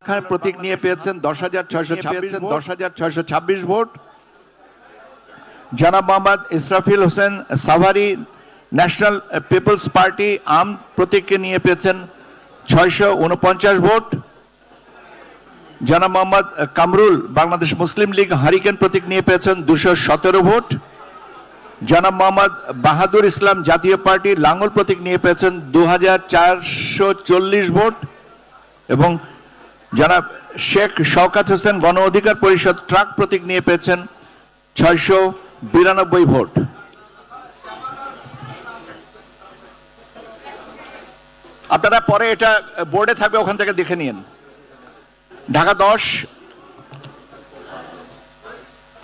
প্রতীক নিয়ে পেয়েছেন 10,626 ভোট। জনাব Mohammad Israfil Hossain Savari national people's party আম প্রতীককে নিয়ে পেয়েছেন 649 ভোট। জনাব মোহাম্মদ কামরুল বাংলাদেশ মুসলিম লীগ হারিকেন প্রতীক নিয়ে পেয়েছেন 217 ভোট। জনাব মোহাম্মদ বাহাদুর ইসলাম জাতীয় পার্টি লাঙ্গল প্রতীক নিয়ে পেয়েছেন 2440 ভোট এবং জনাব শেখ শওকাত হোসেন গণ অধিকার পরিষদ ট্রাক প্রতীক নিয়ে পেয়েছেন 692 ভোট। আপনারা পরে এটা বোর্ডে থাকবে, ওখান থেকে দেখে নিন। ঢাকা 10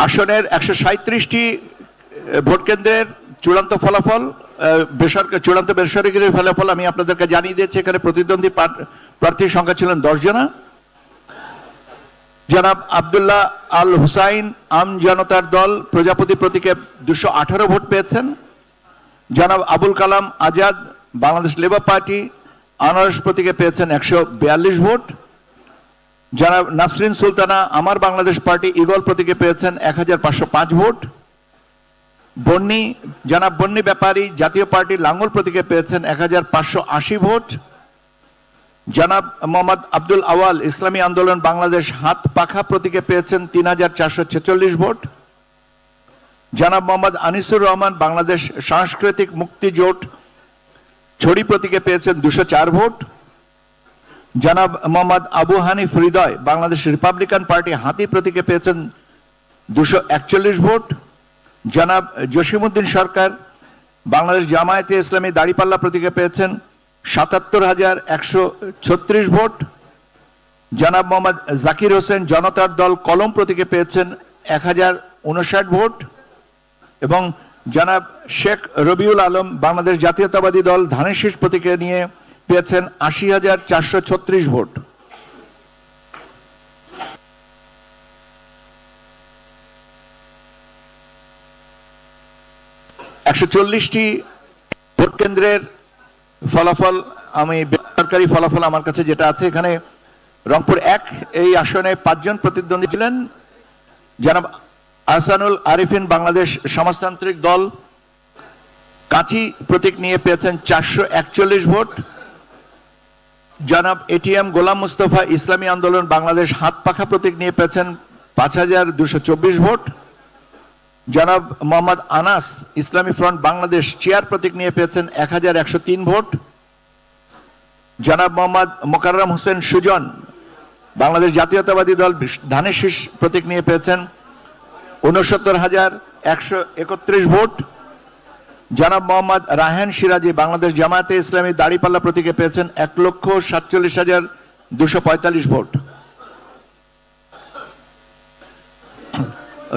আসনের 137টি ভোট কেন্দ্রের চূড়ান্ত ফলাফল, চূড়ান্ত বেসরকারি ফলাফল আমি আপনাদেরকে জানিয়ে দিয়েছি। এখানে প্রতিদ্বন্দ্বী প্রার্থীর সংখ্যা ছিলেন 10 জনা। জনাব আব্দুল্লাহ আল হুসাইন আম জনতার দল প্রজাপতি প্রতীকে 218 ভোট পেয়েছেন। জনাব আবুল কালাম আজাদ বাংলাদেশ লেবার পার্টি আনারস প্রতীকে পেয়েছেন 142 ভোট। জনাব নাসরিন সুলতানা আমার বাংলাদেশ পার্টি ইগল প্রতীকে পেয়েছেন 1505 ভোট। জনাব বন্নি ব্যাপারী জাতীয় পার্টি লাঙ্গল প্রতীকে পেয়েছেন 1580 ভোট। জনাব মোহাম্মদ আব্দুল আওয়াল ইসলামী আন্দোলন বাংলাদেশ হাত পাখা প্রতীকে পেয়েছেন 3446 ভোট। জনাব মোহাম্মদ আনিসুর রহমান বাংলাদেশ সাংস্কৃতিক মুক্তি জোট ছড়ি প্রতীকে পেয়েছেন 204 ভোট। জনাব মোহাম্মদ আবু হানিফ হৃদয় বাংলাদেশ রিপাবলিকান পার্টি হাতি প্রতীকে পেয়েছেন 241 ভোট। জনাব জসিমউদ্দিন সরকার বাংলাদেশ জামায়াতে ইসলামী দাড়িপাল্লা প্রতীকে পেয়েছেন 77,136 ভোট। জনাব মোহাম্মদ জাকির হোসেন জনতার দল কলম প্রতীকে পেয়েছেন 1059 ভোট এবং জনাব শেখ রবিউল আলম বাংলাদেশ জাতীয়তাবাদী দল ধানের শীষ প্রতীকে নিয়ে পেয়েছেন 80,436 ভোট। টি ভোট কেন্দ্রের ফলাফল আমি বেসরকারি ফলাফল আমার কাছে যেটা আছে, এখানে রংপুর 1 এই আসনে 5 জন প্রতিদ্বন্দ্বী ছিলেন। জনাব আহসানুল আরিফিন বাংলাদেশ সমাজতান্ত্রিক দল কাঁচি প্রতীক নিয়ে পেয়েছেন 441 ভোট। জনাব এটিএম গোলাম মুস্তফা ইসলামী আন্দোলন বাংলাদেশ হাত পাখা প্রতীক নিয়ে পেয়েছেন 5224 ভোট। জনাব মোহাম্মদ আনাস ইসলামী ফ্রন্ট বাংলাদেশ চেয়ার প্রতীক নিয়ে পেয়েছেন 1103 ভোট। জনাব মোহাম্মদ মোকাররম হোসেন সুজন বাংলাদেশ জাতীয়তাবাদী দল ধানের শীষ প্রতীক নিয়ে পেয়েছেন 69,131 ভোট। জনাব মোহাম্মদ রাহেন সিরাজি বাংলাদেশ জামায়াতে ইসলামী দাড়িপাল্লা প্রতীকে পেয়েছেন 1,47,245 ভোট।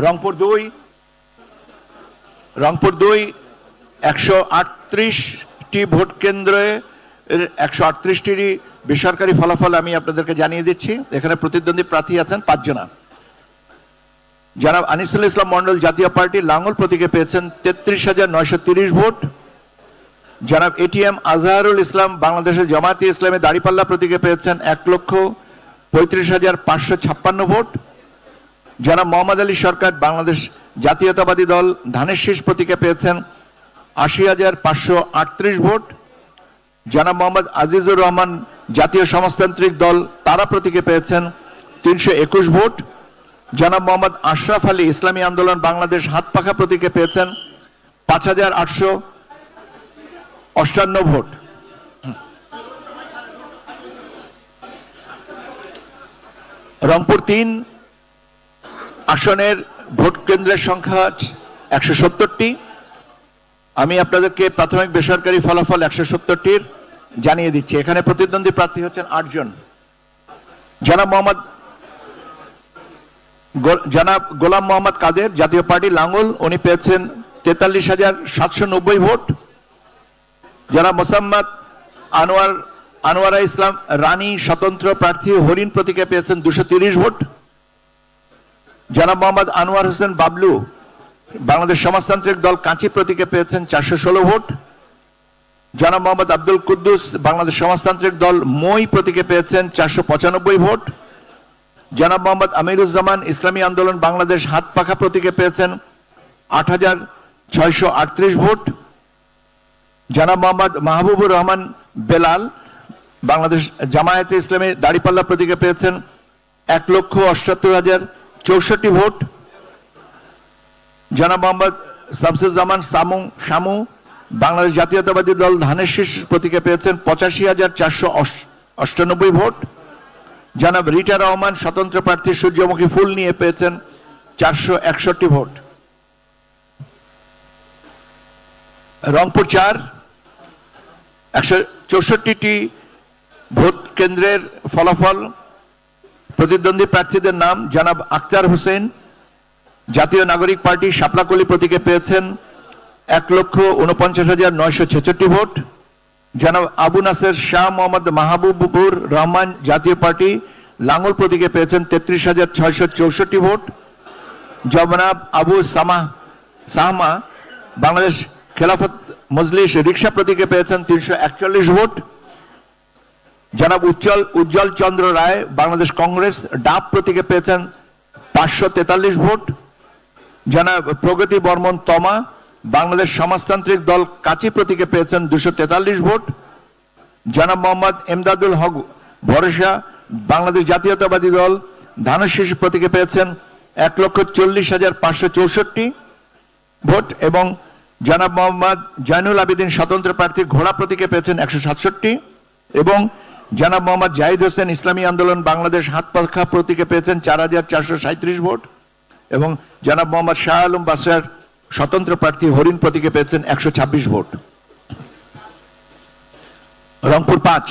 রংপুর 2 138টি ভোট কেন্দ্রে 138টি বেসরকারি ফলাফল আমি আপনাদেরকে জানিয়ে দিচ্ছি। এখানে প্রতিদ্বন্দ্বী প্রার্থী আছেন 5 জনা। জনাব আনিসুল ইসলাম মন্ডল জাতীয় পার্টি লাঙ্গল প্রতীকে পেয়েছেন 33,930 ভোট। জনাব এটিএম আজহারুল ইসলাম বাংলাদেশের জামায়াতে ইসলামী দাড়িপাল্লা প্রতীকে পেয়েছেন 1,35,556 ভোট। জনাব মোহাম্মদ আলী সরকার বাংলাদেশ জাতীয়তাবাদী দল ধানের শীষ প্রতীকে পেয়েছেন 80,538 ভোট। জনাব মোহাম্মদ আজিজুর রহমান জাতীয় সমাজতান্ত্রিক দল তারা প্রতীকে পেয়েছেন 321 ভোট। জনাব মোহাম্মদ আশরাফ আলী ইসলামী আন্দোলন বাংলাদেশ হাত পাখা প্রতীকে পেয়েছেন 5,858 ভোট। রংপুর 3 আসনের ভোট কেন্দ্রের সংখ্যা 170টি। আমি আপনাদেরকে প্রাথমিক বেসরকারি ফলাফল 170টির জানিয়ে দিচ্ছি। এখানে প্রতিদ্বন্দ্বী প্রার্থী হচ্ছেন 8 জন। জনাব গোলাম মোহাম্মদ কাদের জাতীয় পার্টি লাঙ্গল উনি পেয়েছেন 43,790 ভোট। জনাব মোসাম্মদ আনোয়ারা ইসলাম রানী স্বতন্ত্র প্রার্থী হরিণ প্রতীকে পেয়েছেন 230 ভোট। জনাব মোহাম্মদ আনোয়ার হোসেন বাবলু বাংলাদেশ সমাজতান্ত্রিক দল কাঁচি প্রতীকে পেয়েছেন 416 ভোট। জনাব মোহাম্মদ আব্দুল কুদ্দুস বাংলাদেশ সমাজতান্ত্রিক দল মই প্রতীকে পেয়েছেন 495 ভোট। জনাব মোহাম্মদ আমিরুজ্জামান ইসলামী আন্দোলন বাংলাদেশ হাত পাখা প্রতীকে পেয়েছেন ৮৬৩৮ ভোট। জনাব মোহাম্মদ মাহবুবুর রহমান বেলাল বাংলাদেশ জামায়াতে ইসলামী দাড়িপাল্লা প্রতীকে পেয়েছেন ১,৭৮,০৬৪ ভোট। জনাব মোহাম্মদ শামসুজ্জামান শামু বাংলাদেশ জাতীয়তাবাদী দল ধানের শীষ প্রতীকে পেয়েছেন ৮৫,৪৯৮ ভোট। জনাব রিটা রহমান স্বতন্ত্র প্রার্থী সূর্যমুখী ফুল নিয়ে পেয়েছেন ৪৬১ ভোট। রংপুর ৪ ১৬৪টি ভোট কেন্দ্রের ফলাফল। প্রতিদ্বন্দ্বী প্রার্থীদের নাম: জনাব আক্তার হোসেন জাতীয় নাগরিক পার্টি শাপলাকলি প্রতীকে পেয়েছেন ১,৪৯,৯৬৬ ভোট। জনাব আবু নাসের শাহ মোহাম্মদ মাহবুবুর রহমান জাতীয় পার্টি লাঙ্গল প্রতীকে পেয়েছেন ৩৩,৬৬৪ ভোট। জনাব আবু সাহমা বাংলাদেশ খেলাফত মজলিস রিকশা প্রতীকে পেয়েছেন ৩৪১ ভোট। জনাব উজ্জ্বল চন্দ্র রায় বাংলাদেশ কংগ্রেস ডাব প্রতীকে পেয়েছেন ৫৪৩ ভোট। জনাব প্রগতি বর্মন তমা বাংলাদেশ সমাজতান্ত্রিক দল কাচি প্রতীকে পেয়েছেন ২৪৩ ভোট। জনাব মোহাম্মদ এমদাদুল হক ভরসা বাংলাদেশ জাতীয়তাবাদী দল ধানের শীষ প্রতীকে পেয়েছেন ১,৪০,৫৬৪ ভোট এবং জনাব মোহাম্মদ জয়নুল আবেদিন স্বতন্ত্র প্রার্থী ঘোড়া প্রতীকে পেয়েছেন ১৬৭ এবং জনাব মোহাম্মদ জাহিদ হোসেন ইসলামী আন্দোলন বাংলাদেশ হাত পাখা প্রতীকে পেয়েছেন ৪,৪৩৭ ভোট এবং জনাব মোহাম্মদ শাহ আলম বাসার স্বতন্ত্র প্রার্থী হরিণ প্রতীকে পেয়েছেন ১২৬ ভোট। রংপুর ৫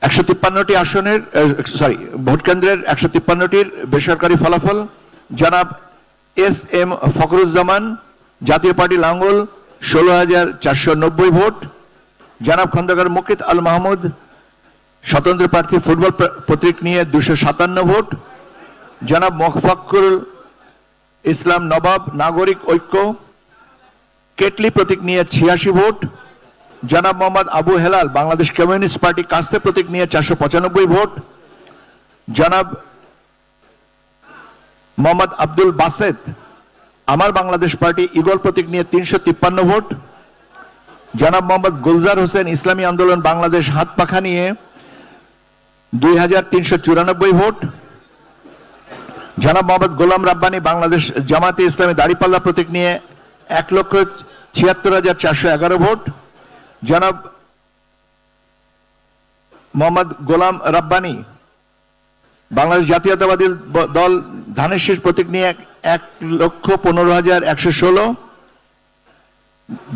১৫৩টি আসনের ভোট কেন্দ্রের ১৫৩টির বেসরকারি ফলাফল। জনাব এস এম ফখরুজ্জামান জাতীয় পার্টি লাঙ্গল ১৬,৪৯০ ভোট। জনাব খন্দকার মুকিত আল মাহমুদ স্বতন্ত্র প্রার্থী ফুটবল প্রতীক নিয়ে ২৫৭ ভোট। জনাব মোফাক্কুরুল ইসলাম নবাব নাগরিক ঐক্য কেটলি প্রতীক নিয়ে ৮৬ ভোট। জনাব মোহাম্মদ আবু হেলাল বাংলাদেশ কমিউনিস্ট পার্টি কাস্তে প্রতীক নিয়ে ৪৯৫ ভোট। জনাব মোহাম্মদ আব্দুল বাসেদ আমার বাংলাদেশ পার্টি ইগল প্রতীক নিয়ে ৩৫৩ ভোট। জনাব মোহাম্মদ গুলজার হোসেন ইসলামী আন্দোলন বাংলাদেশ হাত পাখা নিয়ে ২,৩৯৪ ভোট। জনাব মোহাম্মদ গোলাম রাব্বানী বাংলাদেশ জামাতে ইসলামী দাড়িপাল্লা প্রতীক নিয়ে ১,৭৬,৪১১ ভোট। জনাব মোহাম্মদ গোলাম রাব্বানী বাংলাদেশ জাতীয়তাবাদী দল ধানের শীষ প্রতীক নিয়ে ১,১৫,১১৬।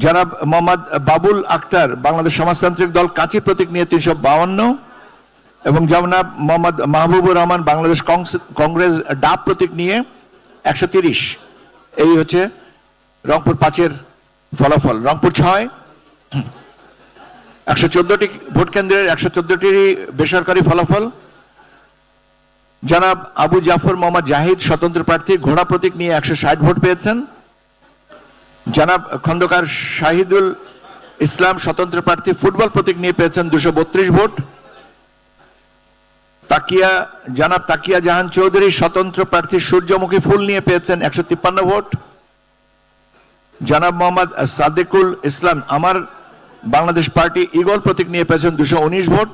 জনাব মোহাম্মদ বাবুল আক্তার বাংলাদেশ সমাজতান্ত্রিক দল কাচি প্রতীক নিয়ে ৩৫২ এবং জনাব মোহাম্মদ মাহবুবুর রহমান বাংলাদেশ কংগ্রেস ডাব প্রতীক নিয়ে ১৩০। এই হচ্ছে রংপুর ৫-এর ফলাফল। রংপুর ৬ ১১৪টি ভোট কেন্দ্রের ১১৪টি বেসরকারি ফলাফল। জনাব আবু জাফর মোহাম্মদ জাহিদ স্বতন্ত্র প্রার্থী ঘোড়া প্রতীক নিয়ে ১৬০ ভোট পেয়েছেন। জনাব খন্দকার শাহিদুল ইসলাম স্বতন্ত্র প্রার্থী ফুটবল প্রতীক নিয়ে পেয়েছেন ২৩২ ভোট। জনাব তাকিয়া জাহান চৌধুরী স্বতন্ত্র প্রার্থী সূর্যমুখী ফুল নিয়ে পেয়েছেন ১৫৩ ভোট। জনাব মোহাম্মদ সাদেকুল ইসলাম আমার বাংলাদেশ পার্টি ইগল প্রতীক নিয়ে পেয়েছেন ২১৯ ভোট।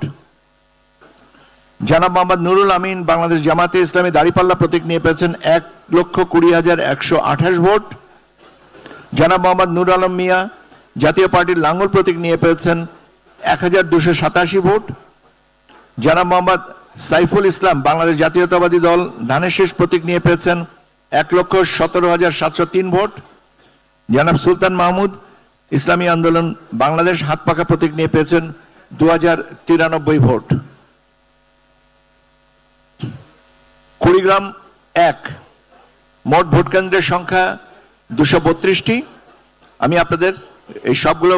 জনাব মোহাম্মদ নুরুল আমিন বাংলাদেশ জামাতে ইসলামী দাড়িপাল্লা প্রতীক নিয়ে পেয়েছেন ১,২০,১২৮ ভোট। জনাব মোহাম্মদ নুর আলম মিয়া জাতীয় পার্টির লাঙ্গল প্রতীক নিয়ে পেয়েছেন ১,২৮৭ ভোট। জনাব মোহাম্মদ সাইফুল ইসলাম বাংলাদেশ জাতীয়তাবাদী দল ধানের শীষ প্রতীক নিয়ে পেয়েছেন ১,১৭,৭০৩ ভোট। জনাব সুলতান মাহমুদ ইসলামী আন্দোলন বাংলাদেশ হাত পাখা প্রতীক নিয়ে পেয়েছেন ২,০৯৩ ভোট। কুড়িগ্রাম ১ মোট ভোট কেন্দ্রের সংখ্যা ২৩২টি। আমি আপনাদের এই সবগুলো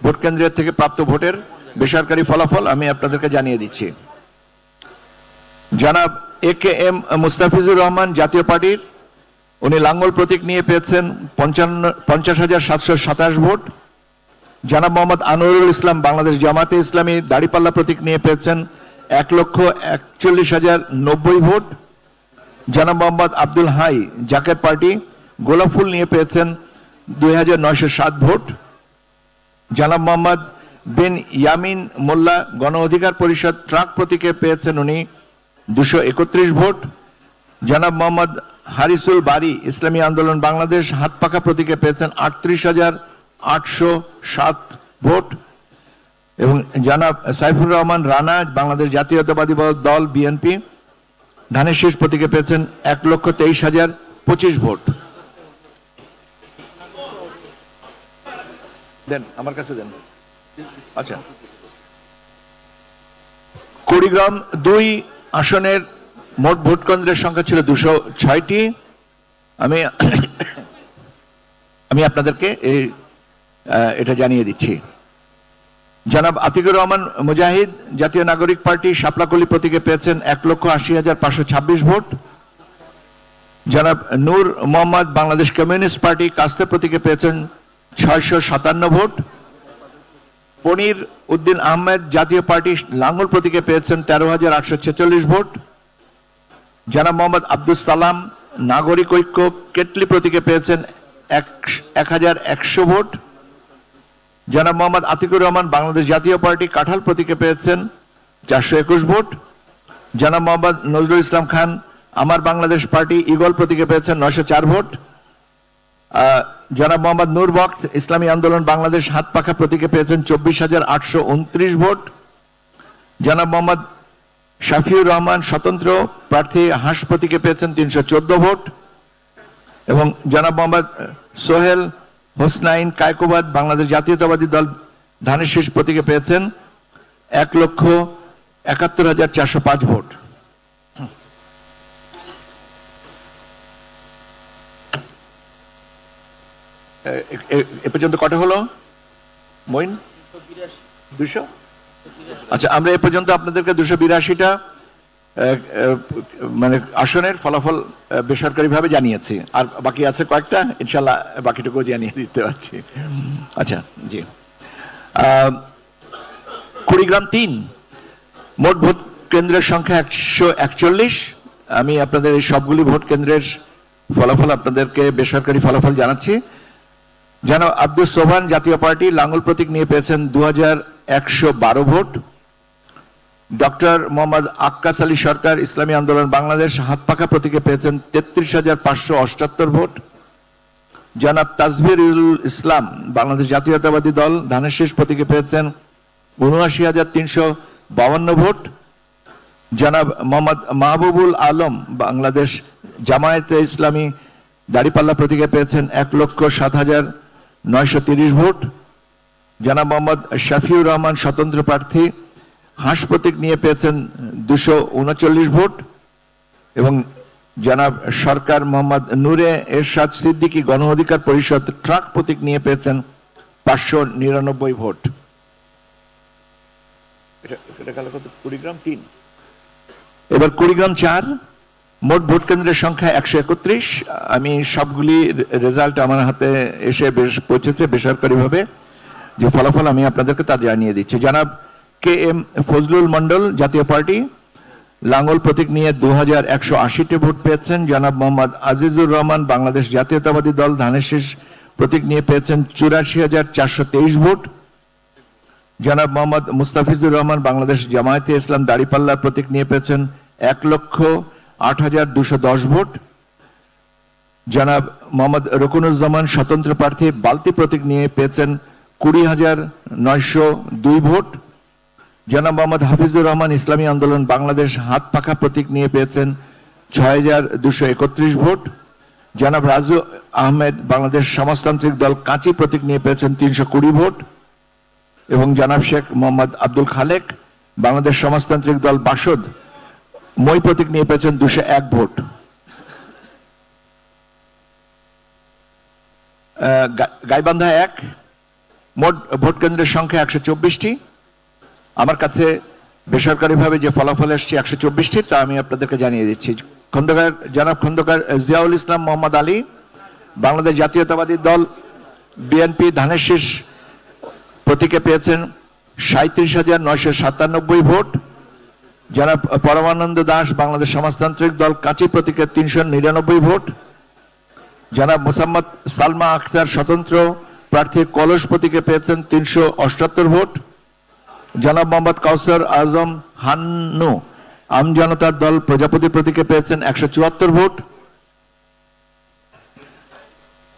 ভোট কেন্দ্রের থেকে প্রাপ্ত ভোটের বেসরকারি ফলাফল আমি আপনাদেরকে জানিয়ে দিচ্ছি। জনাব এ.কে.এম. মুস্তাফিজুর রহমান জাতীয় পার্টির উনি লাঙ্গল প্রতীক নিয়ে পেয়েছেন ৫০,৭২৭ ভোট। জনাব মোহাম্মদ আনোয়ারুল ইসলাম বাংলাদেশ জামাতে ইসলামী দাড়িপাল্লা প্রতীক নিয়ে পেয়েছেন 1,41,090 ভোট। জনাব মোহাম্মদ আব্দুল হাই জাকের পার্টি গোলাপফুল নিয়ে পেয়েছেন 2,907 ভোট। জনাব মোহাম্মদ বিন ইয়ামিন মোল্লা গণ অধিকার পরিষদ ট্রাক প্রতীকে পেয়েছেন উনি 231 ভোট। জনাব মোহাম্মদ হারিসুল বারি ইসলামী আন্দোলন বাংলাদেশ হাত পাখা প্রতীকে পেয়েছেন 38,807 ভোট। এবং জনাব সাইফুর রহমান রানা বাংলাদেশ জাতীয়তাবাদী দল বিএনপি ধানের শীষ প্রতীকে পেয়েছেন 1,23,025 ভোট। দেন আমার কাছে দেন। আচ্ছা, কুড়িগ্রাম 2 আসনের মোট ভোট কেন্দ্রের সংখ্যা ছিল 206টি। আমি আপনাদেরকে এটা জানিয়ে দিচ্ছি। জনাব আতিকুর রহমান মুজাহিদ জাতীয় নাগরিক পার্টি শাপলাকলি প্রতীকে পেয়েছেন 1,80,526 ভোট। জনাব নূর মোহাম্মদ বাংলাদেশ কমিউনিস্ট পার্টি কাস্তে প্রতীকে পেয়েছেন 657 ভোট। পনির উদ্দিন আহমেদ জাতীয় পার্টি লাঙ্গল প্রতীকে পেয়েছেন 13,846 ভোট। জনাব মোহাম্মদ আব্দুল সালাম নাগরিক ঐক্য কেটলি প্রতীকে পেয়েছেন 1,100 ভোট। জনাব মোহাম্মদ আতিকুর রহমান বাংলাদেশ জাতীয় পার্টি কাঁঠাল প্রতীকে পেয়েছেন 421 ভোট। জনাব মোহাম্মদ নজরুল ইসলাম খান আমার বাংলাদেশ পার্টি ইগল প্রতীকে পেয়েছেন 904 ভোট। জনাব মোহাম্মদ নূর বক্ত ইসলামী আন্দোলন বাংলাদেশ হাত পাখা প্রতীকে পেয়েছেন 24,829 ভোট। জনাব মোহাম্মদ শাফিউর রহমান স্বতন্ত্র প্রার্থী হাঁস প্রতীকে পেয়েছেন 314 ভোট। এবং জনাব মোহাম্মদ সোহেল হোসনাইন কায়কোবাদ বাংলাদেশ জাতীয়তাবাদী দল ধানের শীষ প্রতীকে পেয়েছেন 1,71,405 ভোট। এ পর্যন্ত কত হলো মইন? 200। আচ্ছা, আমরা এ পর্যন্ত আপনাদেরকে 282টা মানে আসনের ফলাফল বেসরকারি ভাবে জানিয়েছি, আর বাকি আছে কয়েকটা, ইনশাল্লাহ বাকিটুকু জানিয়ে দিতে পারছি। আচ্ছা জি, কুড়িগ্রাম 3 মোট ভোট কেন্দ্রের সংখ্যা 141। আমি আপনাদের এই সবগুলি ভোট কেন্দ্রের ফলাফল আপনাদেরকে বেসরকারি ফলাফল জানাচ্ছি। জনাব আব্দুল সোবহান জাতীয় পার্টি লাঙ্গল প্রতীক নিয়ে পেয়েছেন 2,112 ভোট। ডক্টর মোহাম্মদ আক্কাস আলী সরকার ইসলামী আন্দোলন বাংলাদেশ হাত পাখা প্রতীকে পেয়েছেন 33,578 ভোট। জনাব তাজভিরুল ইসলাম বাংলাদেশ জাতীয়তাবাদী দল ধানের শীষ প্রতীকে পেয়েছেন 79,352 ভোট। জনাব মোহাম্মদ মাহবুবুল আলম বাংলাদেশ জামায়াতে ইসলামী দাড়িপাল্লা প্রতীকে পেয়েছেন 1,07,930 ভোট। জনাব মোহাম্মদ শাফিউর রহমান স্বতন্ত্র প্রার্থী হাঁস প্রতীক নিয়ে পেয়েছেন 239 ভোট। এবং জনাব সরকার মোহাম্মদ নূরে এরশাদ সিদ্দিকী গণ অধিকার পরিষদ ট্রাক প্রতীক নিয়ে পেয়েছেন 599 ভোট। কুড়িগ্রাম 3। এবার কুড়িগ্রাম 4 মোট ভোট কেন্দ্রের সংখ্যা 131। আমি সবগুলি রেজাল্ট আমার হাতে এসে পৌঁছেছে বেসরকারি ভাবে, যে ফলাফল আমি আপনাদেরকে তা জানিয়ে দিচ্ছি। জনাব কে এম ফজলুল মন্ডল জাতীয় পার্টি লাঙ্গল প্রতীক নিয়ে 2,180টি ভোট পেয়েছেন। জনাব মোহাম্মদ আজিজুর রহমান বাংলাদেশ জাতীয়তাবাদী দল ধানের শীষ প্রতীক নিয়ে পেয়েছেন 84,423 ভোট। জনাব মোহাম্মদ মুস্তাফিজুর রহমান বাংলাদেশ জামায়াতে ইসলাম দাড়িপাল্লা প্রতীক নিয়ে পেয়েছেন 1,08,210 ভোট। জনাব মোহাম্মদ রকুনুজ্জামান স্বতন্ত্র প্রার্থী বালতি প্রতীক নিয়ে পেয়েছেন 20,902 ভোট। জনাব মোহাম্মদ হাফিজুর রহমান ইসলামী আন্দোলন বাংলাদেশ হাত পাখা প্রতীক নিয়ে পেয়েছেন 6,231 ভোট। জনাব রাজু আহমেদ বাংলাদেশ সমাজতান্ত্রিক দল কাঁচি প্রতীক নিয়ে পেয়েছেন 320 ভোট। এবং জনাব শেখ মোহাম্মদ আব্দুল খালেক বাংলাদেশ সমাজতান্ত্রিক দল বাসদ মই প্রতীক নিয়ে পেয়েছেন 201 ভোট। গাইবান্ধা 1 মোট ভোট কেন্দ্রের সংখ্যা 124টি। আমার কাছে বেসরকারিভাবে যে ফলাফল এসছে 124টি, তা আমি আপনাদেরকে জানিয়ে দিচ্ছি। জনাব খন্দকার জিয়াউল ইসলাম মোহাম্মদ আলী বাংলাদেশ জাতীয়তাবাদী দল বিএনপি ধানের শীষ প্রতীকে পেয়েছেন 37,997 ভোট। জনাব পরমানন্দ দাস বাংলাদেশ সমাজতান্ত্রিক দল কাঁচি প্রতীকে 399 ভোট। জনাব মোসাম্মদ সালমা আখতার স্বতন্ত্র প্রার্থী কলস প্রতীকে পেয়েছেন 378 ভোট। জনাব মোহাম্মদ কাউসার আজম হান্নু আমজনতার দল প্রজাপতি প্রতীকে পেয়েছেন 174 ভোট।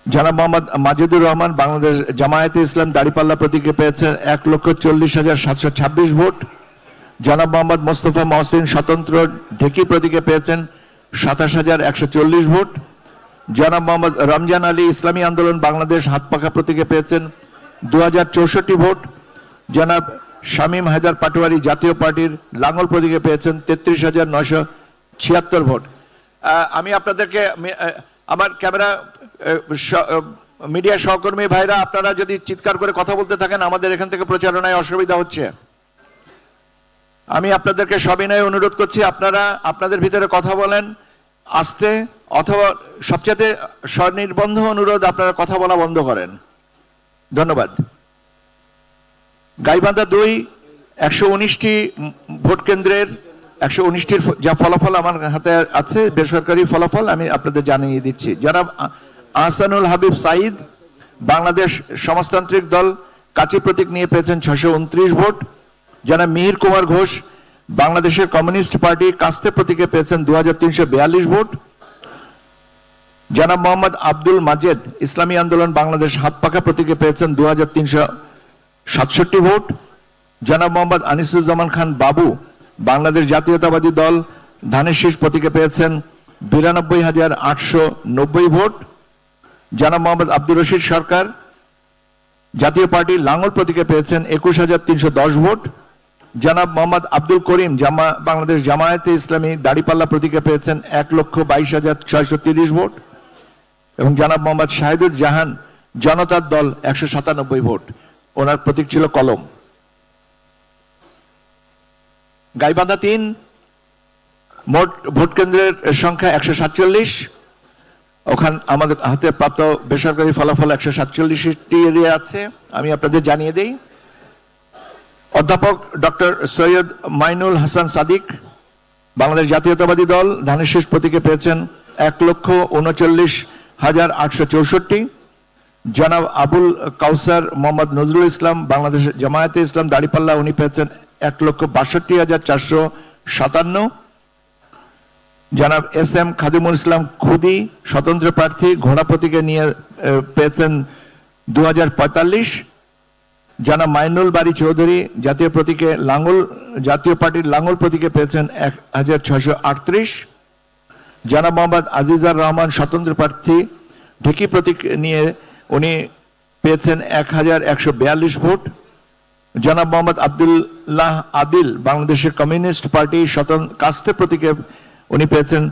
জনাব মোহাম্মদ মাজিদুর রহমান বাংলাদেশ জামায়াতে ইসলাম দাড়িপাল্লা প্রতীকে পেয়েছেন 1,40,726 ভোট। জনাব মোহাম্মদ মোস্তফা মহসিন স্বতন্ত্র ঢেকি প্রতীকে পেয়েছেন 27,140 ভোট। জনাব মোহাম্মদ রমজান আলী ইসলামী আন্দোলন বাংলাদেশ হাতপাখা প্রতীকে পেয়েছেন 2064 ভোট। জনাব শামীম হায়দার পাটোয়ারি জাতীয় পার্টির লাঙ্গল প্রতীকে পেয়েছেন 33,976 ভোট। আমি আপনাদেরকে আমার ক্যামেরা মিডিয়া সহকর্মী ভাইরা আপনারা যদি চিৎকার করে কথা বলতে থাকেন আমাদের এখান থেকে প্রচারণায় অসুবিধা হচ্ছে। আমি আপনাদেরকে সবিনয়ে অনুরোধ করছি আপনারা আপনাদের ভিতরে কথা বলেন আস্তে, অথবা সবচেয়ে স্বনির্বন্ধ অনুরোধ আপনারা কথা বলা বন্ধ করেন। ধন্যবাদ। গাইবান্ধা 2 119টি ভোট কেন্দ্রের 119টির যা ফলাফল আমার হাতে আছে বেসরকারি ফলাফল আমি আপনাদের জানিয়ে দিচ্ছি। জনাব আহসানুল হাবিব সাইদ বাংলাদেশ সমাজতান্ত্রিক দল কাঁচি প্রতীক নিয়ে পেয়েছেন 629 ভোট। জনাব মিহির কুমার ঘোষ বাংলাদেশের কমিউনিস্ট পার্টি কাস্তে প্রতীকে পেয়েছেন 2342 ভোট। জনাব মোহাম্মদ আব্দুল মাজেদ ইসলামী আন্দোলন বাংলাদেশ হাতপাখা প্রতীকে পেয়েছেন 2367 ভোট। জনাব মোহাম্মদ আনিসুজ্জামান খান বাবু বাংলাদেশ জাতীয়তাবাদী দল ধানের শীষ প্রতীকে পেয়েছেন 92,890 ভোট। জনাব মোহাম্মদ আব্দুর রশিদ সরকার জাতীয় পার্টি লাঙ্গল প্রতীকে পেয়েছেন 21,310 ভোট। জনাব মোহাম্মদ আব্দুল করিম বাংলাদেশ জামায়াতে ইসলামী দাড়িপাল্লা প্রতীকে পেয়েছেন 1,22,630 ভোট এবং জনাব মোহাম্মদ শাহিদুর জাহান জনতার দল 197 ভোট, ওনার প্রতীক ছিল কলম। গাইবান্ধা 3 মোট ভোট কেন্দ্রের সংখ্যা 147। ওখানে আমাদের হাতে প্রাপ্ত বেসরকারি ফলাফল 147টি এরিয়া আছে, আমি আপনাদের জানিয়ে দেই। অধ্যাপক ডক্টর সৈয়দ মাইনুল হাসান সাদিক বাংলাদেশ জাতীয়তাবাদী দল ধানের শীষ প্রতীকে পেয়েছেন 1,39,864। জনাব আবুল কাউসার মোহাম্মদ নজরুল ইসলাম বাংলাদেশ জামায়াতে ইসলাম দাড়িপাল্লা উনি পেয়েছেন 1,62,457। জনাব এস এম খাদিমুল ইসলাম খুদি স্বতন্ত্র প্রার্থী ঘোড়া প্রতীকে নিয়ে পেয়েছেন 2045। জনাব মাইনুল বাড়ি চৌধুরী জাতীয় প্রতীকে জাতীয় পার্টির লাঙ্গল প্রতীকে পেয়েছেন 1,638। জনাব মোহাম্মদ আজিজার রহমান স্বতন্ত্র প্রার্থী ঢেকি প্রতীক নিয়ে উনি পেয়েছেন 1,142 ভোট। জনাব মোহাম্মদ আব্দুল্লাহ আদিল বাংলাদেশের কমিউনিস্ট পার্টি কাস্তে প্রতীকে উনি পেয়েছেন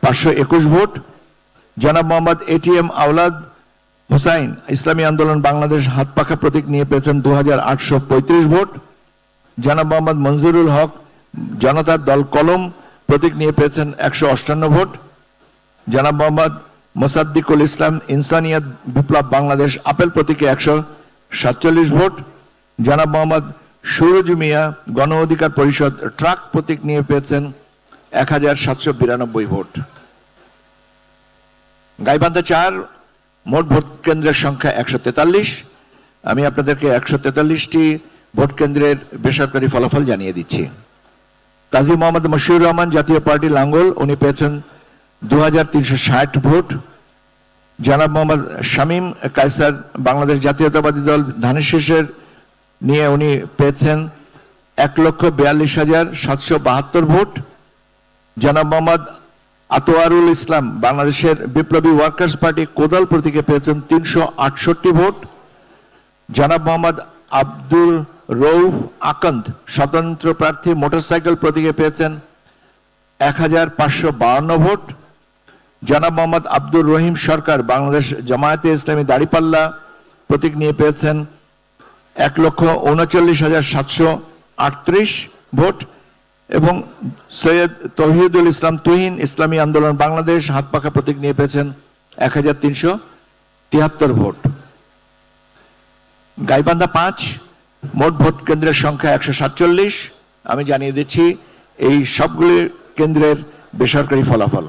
521 ভোট। জনাব মোহাম্মদ এটিএম আওলাদ হুসাইন ইসলামী আন্দোলন বাংলাদেশ হাতপাখা প্রতীক নিয়ে পেয়েছেন 2,835 ভোট। জনাব মোহাম্মদ মঞ্জুরুল হক জনতার দল কলম প্রতীক নিয়ে পেয়েছেন 158 ভোট। জনাব মোহাম্মদ মোসাদ্দিকুল ইসলাম ইনসানিয়াত বিপ্লব বাংলাদেশ আপেল প্রতীকে 147 ভোট। জনাব মোহাম্মদ সুরজ মিয়া গণ অধিকার পরিষদ ট্রাক প্রতীক নিয়ে পেয়েছেন 1,792 ভোট। গাইবান্ধা 4 মোট ভোট কেন্দ্রের সংখ্যা 143। আমি আপনাদেরকে 143টি ভোট কেন্দ্রের বেসরকারি ফলাফল জানিয়ে দিচ্ছি। কাজী মোহাম্মদ মশিউর রহমান জাতীয় পার্টি লাঙ্গল উনি পেয়েছেন 2,360 ভোট। জনাব মোহাম্মদ শামীম কায়সার বাংলাদেশ জাতীয়তাবাদী দল ধানের শীষের নিয়ে উনি পেয়েছেন 1,42,772 ভোট। জনাব মোহাম্মদ আতোয়ারুল ইসলাম বাংলাদেশের বিপ্লবী ওয়ার্কার্স পার্টি কোদাল প্রতীকে পেয়েছেন 368 ভোট। জনাব মোহাম্মদ আব্দুল রৌফ আকন্দ স্বতন্ত্র প্রার্থী মোটরসাইকেল প্রতীকে পেয়েছেন 1,552 ভোট। জনাব মোহাম্মদ আব্দুর রহিম সরকার বাংলাদেশ জামায়াতে ইসলামী দাড়িপাল্লা প্রতীক নিয়ে পেয়েছেন 1,39,738 ভোট এবং সৈয়দ তৌহিদুল ইসলাম তুহিন ইসলামী আন্দোলন বাংলাদেশ হাতপাখা প্রতীক নিয়ে পেয়েছেন 1,373 ভোট। গাইবান্ধা 5 মোট ভোট কেন্দ্রের সংখ্যা 147। আমি জানিয়ে দিচ্ছি এই সবগুলি কেন্দ্রের বেসরকারি ফলাফল।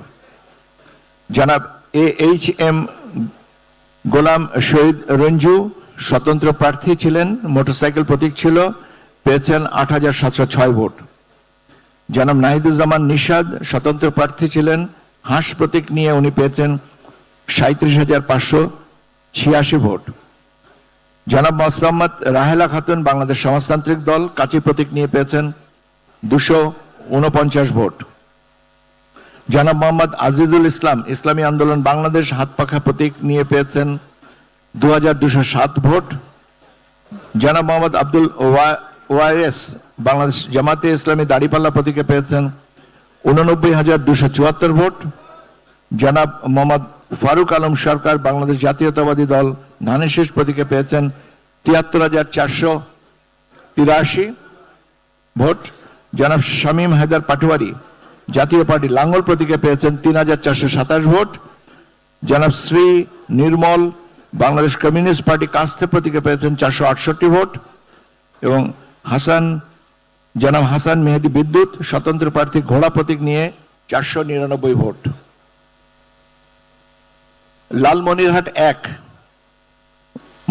জনাব AHM গোলাম শহীদ রঞ্জু স্বতন্ত্র প্রার্থী ছিলেন, মোটরসাইকেল প্রতীক ছিল, পেয়েছেন ৮৭০৬ ভোট। জনাব নাহিদুজ্জামান নিশাদ স্বতন্ত্র প্রার্থী ছিলেন, হাঁস প্রতীক নিয়ে উনি পেয়েছেন ৩৭৫৮৬ ভোট। জনাব মোসাম্মদ রাহেলা খাতুন বাংলাদেশ সমাজতান্ত্রিক দল কাঁচি প্রতীক নিয়ে পেয়েছেন ২৪৯ ভোট। জনাব মোহাম্মদ আজিজুল ইসলাম ইসলামী আন্দোলন বাংলাদেশ হাত পাখা প্রতীক নিয়ে পেয়েছেন ২২০৭ ভোট। জনাব মোহাম্মদ আব্দুল ওয়াইএস বাংলাদেশ জামাতে ইসলামী দাড়িপাল্লা প্রতীকে পেয়েছেন ৮৯,২৭৪ ভোট। জনাব মোহাম্মদ ফারুক আলম সরকার বাংলাদেশ জাতীয়তাবাদী দল ধানের শীষ প্রতীকে পেয়েছেন ৭৩,৪৮৩ ভোট। জনাব শামীম হায়দার পাটোয়ারি জাতীয় পার্টি লাঙ্গল প্রতীকে পেয়েছেন ৩,৪২৭ ভোট। জনাব শ্রী নির্মল বাংলাদেশ কমিউনিস্ট পার্টি কাস্তে প্রতীকে পেয়েছেন ৪৬৮ ভোট এবং জনাব হাসান মেহেদি বিদ্যুৎ স্বতন্ত্র প্রার্থী ঘোড়া প্রতীক নিয়ে ৪৯৯ ভোট। লালমনিরহাট ১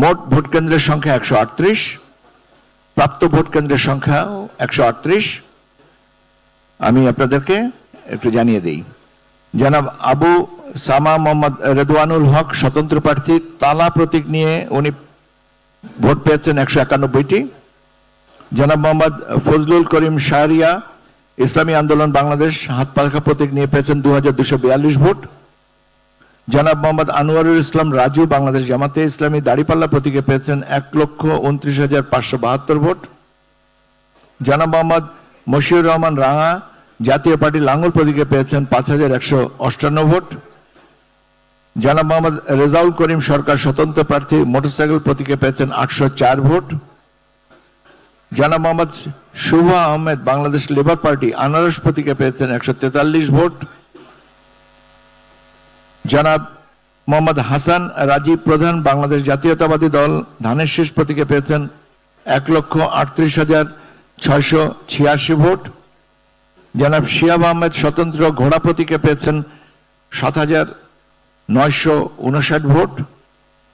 মোট ভোট কেন্দ্রের সংখ্যা ১৩৮, প্রাপ্ত ভোট কেন্দ্রের সংখ্যা ১৩৮। আমি আপনাদেরকে একটু জানিয়ে দেই। জনাব আবু সামা মোহাম্মদ রেদওয়ানুল হক স্বতন্ত্র প্রার্থী তালা প্রতীক নিয়ে উনি ভোট পেয়েছেন ১৯১টি। জনাব মোহাম্মদ ফজলুল করিম শাহরিয়া ইসলামী আন্দোলন বাংলাদেশ হাত পাখা প্রতীক নিয়ে পেয়েছেন ২২৪২ ভোট। জনাব মোহাম্মদ আনোয়ারুল ইসলাম রাজু বাংলাদেশ জামাতে ইসলামী দাড়িপাল্লা প্রতীকে পেয়েছেন ১,২৯,৫৭২ ভোট। জনাব মোহাম্মদ মশিউর রহমান রাঙা জাতীয় পার্টি লাঙ্গল প্রতীকে পেয়েছেন ৫,১৫৮ ভোট। জনাব মোহাম্মদ রেজাউল করিম সরকার স্বতন্ত্র প্রার্থী মোটরসাইকেল প্রতীকে পেয়েছেন ৮০৪ ভোট। জনাব মোহাম্মদ শুভ আহমেদ বাংলাদেশ লেবার পার্টি আনারস প্রতীকে পেয়েছেন ১৪৩ ভোট। জনাব মোহাম্মদ হাসান রাজীব প্রধান বাংলাদেশ জাতীয়তাবাদী দল ধানের শীষ প্রতীকে পেয়েছেন ১,৩৮,৬৮৬ ভোট। জনাব শিহাব আহমেদ স্বতন্ত্র ঘোড়া প্রতীকে পেয়েছেন ৭,৯৫৯ ভোট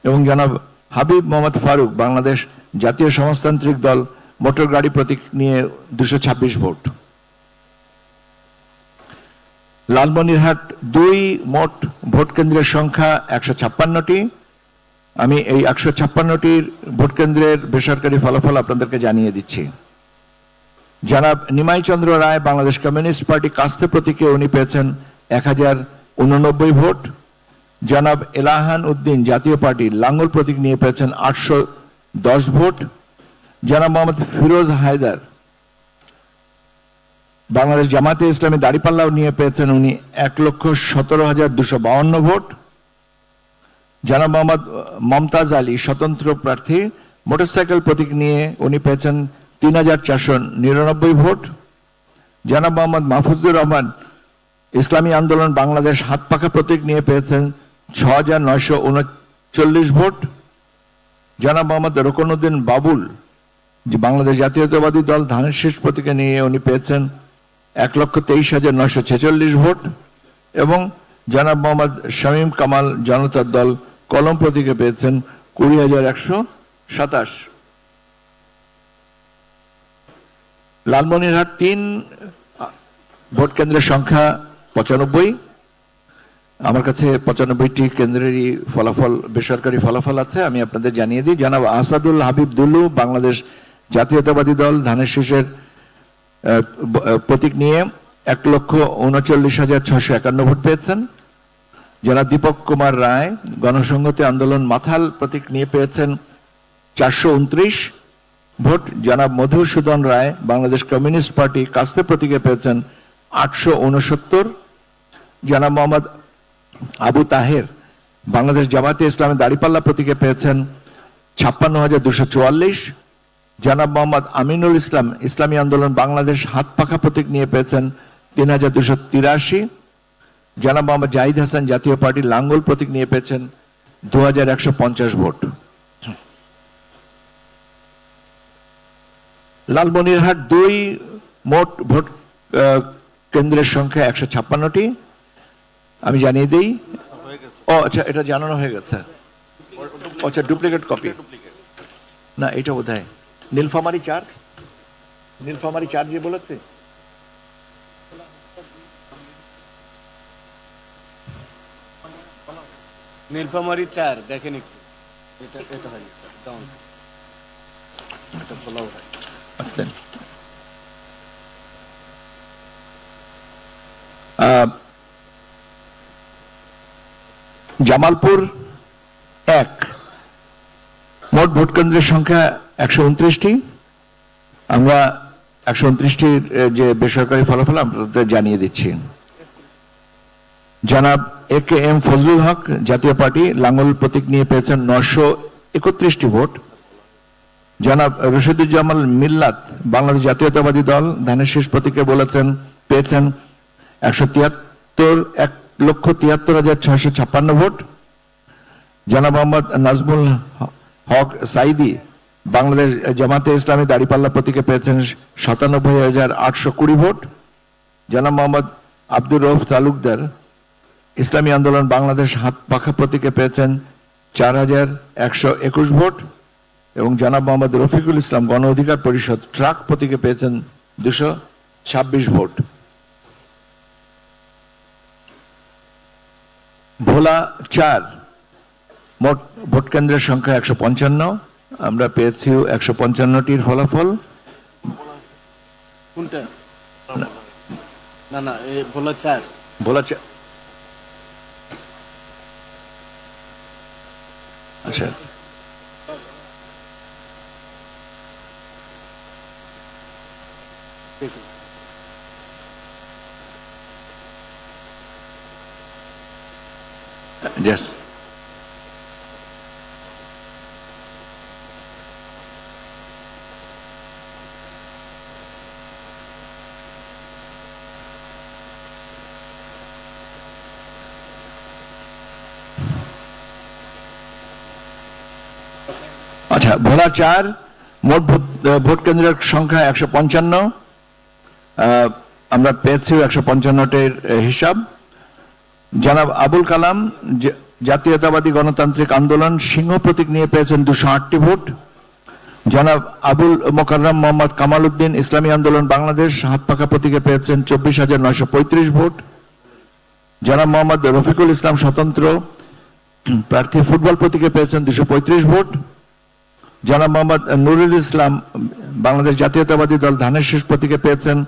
এবং জনাব হাবিব মোহাম্মদ ফারুক বাংলাদেশ জাতীয় সমাজতান্ত্রিক দল মোটর গাড়ি প্রতীক নিয়ে ২২৬ ভোট। লালমনিরহাট ২ মোট ভোট কেন্দ্রের সংখ্যা ১৫৬টি। আমি এই ১৫৬টির ভোট কেন্দ্রের বেসরকারি ফলাফল আপনাদেরকে জানিয়ে দিচ্ছি। জনাব নিমাই চন্দ্র রায় বাংলাদেশ কমিউনিস্ট পার্টি কাস্তে প্রতীকে উনি পেয়েছেন ১,০৮৯ ভোট। জনাব এলাহান উদ্দিন জাতীয় পার্টি লাঙ্গল প্রতীক নিয়ে পেয়েছেন ৮১০ ভোট। জনাব মোহাম্মদ ফিরোজ হায়দার বাংলাদেশ জামাতে ইসলামী দাড়িপাল্লাও নিয়ে পেয়েছেন উনি ১,১৭,২৫২ ভোট। জনাব মোহাম্মদ মমতাজ আলী স্বতন্ত্র প্রার্থী মোটরসাইকেল প্রতীক নিয়ে উনি পেয়েছেন ৩,৪৯৯ ভোট। জনাব মোহাম্মদ মাহফুজুর রহমান ইসলামী আন্দোলন বাংলাদেশ হাত পাখা প্রতীক নিয়ে পেয়েছেন ৬,৯৩৯ ভোট। জনাব মোহাম্মদ রুকনউদ্দিন বাবুল বাংলাদেশ জাতীয়তাবাদী দল ধানের শীষ প্রতীকে নিয়ে উনি পেয়েছেন ১,২৩,৯৪৬ ভোট এবং জনাব মোহাম্মদ শামীম কামাল জনতার দল কলম প্রতীকে পেয়েছেন ২০,১২৭। লালমনিরহাট ৩ ভোট কেন্দ্রের সংখ্যা ৯৫। আমার কাছে ৯৫টি কেন্দ্রেরই ফলাফল বেসরকারি ফলাফল আছে, আমি আপনাদের জানিয়ে দিই। জনাব আসাদুল হাবিব দুলু বাংলাদেশ জাতীয়তাবাদী দল ধানের শীষের প্রতীক নিয়ে ১,৩৯,৬৫১ ভোট পেয়েছেন। জনাব দীপক কুমার রায় গণসংহতি আন্দোলন মাথাল প্রতীক নিয়ে পেয়েছেন ৪২৯ ভোট। জনাব মধুসূদন রায় বাংলাদেশ কমিউনিস্ট পার্টি কাস্তে প্রতীকে পেয়েছেন ৮৬৯। জনাব মোহাম্মদ আবু তাহের বাংলাদেশ জামাতে ইসলামী দাড়িপাল্লা প্রতীকে পেয়েছেন ৫৬,২৪৪। জনাব মোহাম্মদ আমিনুল ইসলাম ইসলামী আন্দোলন বাংলাদেশ হাত পাখা প্রতীক নিয়ে পেয়েছেন ৩,২৮৩। জনাব মোহাম্মদ জাহিদ হাসান জাতীয় পার্টি লাঙ্গল প্রতীক নিয়ে পেয়েছেন ২,১৫০ ভোট। লালমনিরহাট ২ মোট ভোট কেন্দ্রের সংখ্যা 156টি। আমি জানিয়ে দিই, ও আচ্ছা, এটা জানানো হয়ে গেছে। আচ্ছা, ডুপ্লিকেট কপি না, এটা বোধহয় নীলফামারী 4, নীলফামারী 4 যে বলেছে। নীলফামারী 4 দেখেন একটু, এটা হয় ডাউন, এটা ফলো হয়। আচ্ছা, জামালপুর 1, মোট ভোট কেন্দ্রের সংখ্যা 129টি। আমরা 129টির যে বেসরকারি ফলাফল আপনাদের জানিয়ে দিচ্ছি। জনাব AKM ফজলুল হক জাতীয় পার্টি লাঙ্গল প্রতীক নিয়ে পেয়েছেন 931টি ভোট। জনাব রশিদুজ্জামান মিল্লাত বাংলাদেশ জাতীয়তাবাদী দল ধানের শীষ প্রতীকে পেয়েছেন 1,73,656 ভোট। জনাব মোহাম্মদ নাজমুল হক সাইদি বাংলাদেশ জামাতে ইসলামী দাঁড়িপাল্লা প্রতীকে পেয়েছেন 97,820 ভোট। জনাব মোহাম্মদ আব্দুর রউফ তালুকদার ইসলামী আন্দোলন বাংলাদেশ হাত পাখা প্রতীকে পেয়েছেন 4,121 ভোট এবং জনাব মোহাম্মদ রফিকুল ইসলাম গণ অধিকার পরিষদ ট্রাক প্রতীকে পেয়েছেন 226 ভোট। ভোলা 4, মোট ভোট কেন্দ্রের সংখ্যা 155। আমরা পেয়েছি 155টির ফলাফল। কোনটা? না না, ভোলা 4, ভোলা 4, আচ্ছা, yes. আচ্ছা, ভোলা 4, মোট ভোট কেন্দ্রের সংখ্যা 155। আমরা পেয়েছি 155টির হিসাব। জনাব আবুল কালাম জাতীয়তাবাদী গণতান্ত্রিক আন্দোলন সিংহ প্রতীক নিয়ে পেয়েছেন 208টি ভোট। জনাব আবুল মোকাররম মোহাম্মদ কামাল উদ্দিন ইসলামী আন্দোলন বাংলাদেশ হাতপাখা প্রতীকে পেয়েছেন 24,935 ভোট। জনাব মোহাম্মদ রফিকুল ইসলাম স্বতন্ত্র প্রার্থী ফুটবল প্রতীকে পেয়েছেন 235 ভোট। জনাব মোহাম্মদ নুরুল ইসলাম বাংলাদেশ জাতীয়তাবাদী দল ধানের শীষ প্রতীকে পেয়েছেন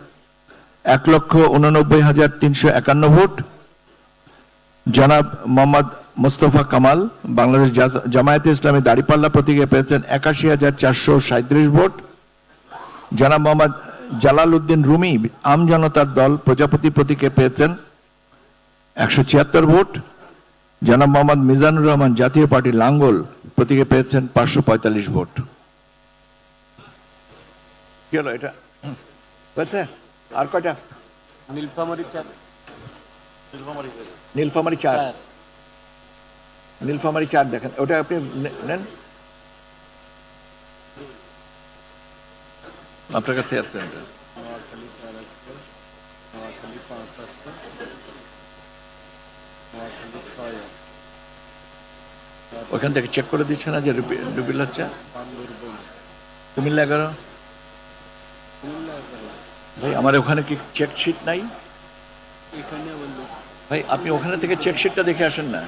1,89,351 ভোট। জনাব মোহাম্মদ মোস্তফা কামাল বাংলাদেশ জামায়াতে ইসলামী দাঁড়িপাল্লা প্রতীকে পেয়েছেন 81,437 ভোট। জনাব মোহাম্মদ জালাল উদ্দিন রুমি আম জনতার দল প্রজাপতি প্রতীকে পেয়েছেন 176 ভোট। জনাব মোহাম্মদ মিজানুর রহমান জাতীয় পার্টি লাঙ্গল প্রতীকে পেয়েছেন 545 ভোট। কি হলো এটা? আর কয়টা? নীলফামারী 4, নীলফামারী 4, নীলফামারী 4 দেখেন, ওটা আপনি নেন, আপনার কাছে আছে। নোয়াখালী 4 আছে, নোয়াখালী 5 আছে, নোয়াখালী 6 আছে। ওখান থেকে চেক করে দিচ্ছে না যে রুবিল হচ্ছে। বান্দরবন, কুমিল্লা 11। ভাই আমার ওখানে কি চেক শিট নাই? এখানে বললো ভাই আপনি ওখানে থেকে চেক শিটটা দেখে আসেন না।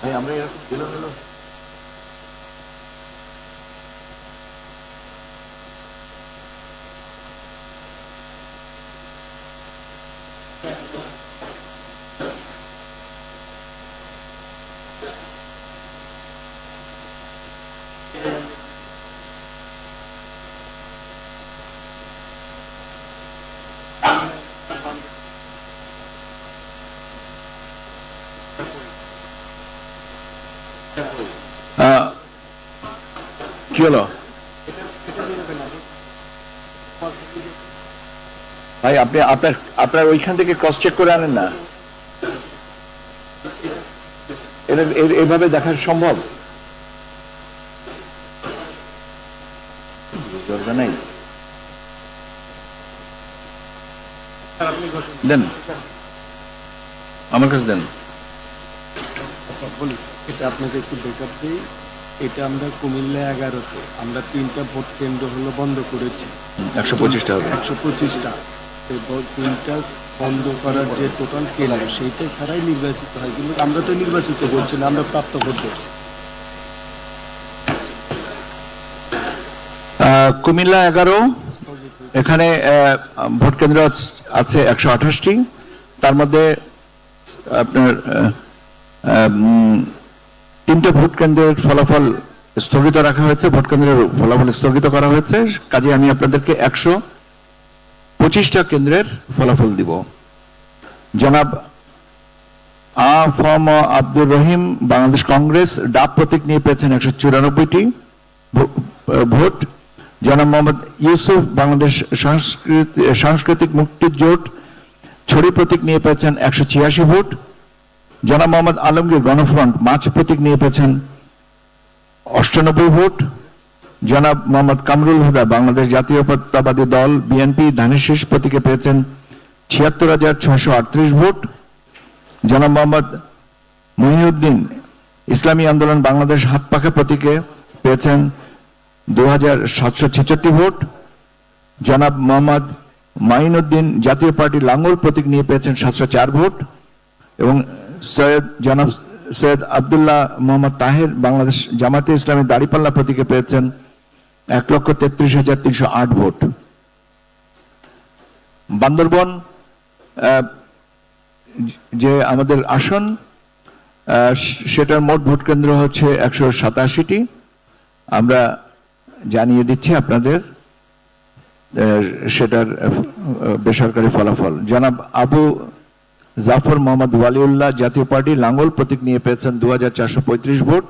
ভাই আমরা এরকম এলোমেলো কি হলো ভাই? আপনি আপনার ওইখান থেকে ক্রস চেক করে আনেন না, এভাবে দেখা সম্ভব? দরকার নাই, দেন আমার কাছে দেন। আচ্ছা বলি, এটা আপনাকে একটু ব্যাকআপ দিই। এটা আমরা কুমিল্লা 11-তে আমরা 3টা ভোট কেন্দ্র হলো বন্ধ করেছি। 125টা হবে। 125টা। এবং 3টা বন্ধ করার যে টোটাল কেন্দ্র সেইটা ছাড়াই নির্বাচিত হয়, কিন্তু আমরা তো নির্বাচিত বলছি না, আমরা প্রাপ্ত ভোট বলছি। কুমিল্লা 11, এখানে ভোট কেন্দ্র আছে 128টি, তার মধ্যে আপনার 3টে ভোট কেন্দ্রের ফলাফল স্থগিত রাখা হয়েছে, ভোট কেন্দ্রের ফলাফল স্থগিত করা হয়েছে। কাজে আমি আপনাদেরকে 125টা কেন্দ্রের ফলাফল দিব। জনাব ফম আব্দুর রহিম বাংলাদেশ কংগ্রেস ডাব প্রতীক নিয়ে পেয়েছেন 194টি ভোট। জনাব মোহাম্মদ ইউসুফ বাংলাদেশ সাংস্কৃতিক মুক্তি জোট ছড়ি প্রতীক নিয়ে পেয়েছেন 186 ভোট। জনাব মোহাম্মদ আলমগীর গণফ্রন্ট মাছ প্রতীক নিয়ে পেয়েছেন 98 ভোট। জনাব মোহাম্মদ কামরুল হুদা বাংলাদেশ জাতীয়তাবাদী দল বিএনপি ধানের শীষ প্রতীকে পেয়েছেন 76,638 ভোট। জনাব মোহাম্মদ মহিউদ্দিন ইসলামী আন্দোলন বাংলাদেশ হাত পাখা প্রতীকে পেয়েছেন 2,766 ভোট। জনাব মোহাম্মদ মাইনুদ্দিন জাতীয় পার্টি লাঙ্গল প্রতীক নিয়ে পেয়েছেন 704 ভোট। এবং জনাব সৈয়দ আব্দুল্লাহ মোহাম্মদ তাহের বাংলাদেশ জামাতে ইসলামী দাড়িপাল্লা প্রতীকে পেয়েছেন 1,33,308 ভোট। বান্দরবন যে আমাদের আসন, সেটার মোট ভোট কেন্দ্র হচ্ছে 187টি। আমরা জানিয়ে দিচ্ছি আপনাদের সেটার বেসরকারি ফলাফল। জনাব আবু জাফর মোহাম্মদ ওয়ালিউল্লাহ জাতীয় পার্টি লাঙ্গল প্রতীক নিয়ে পেয়েছেন 2,435 ভোট।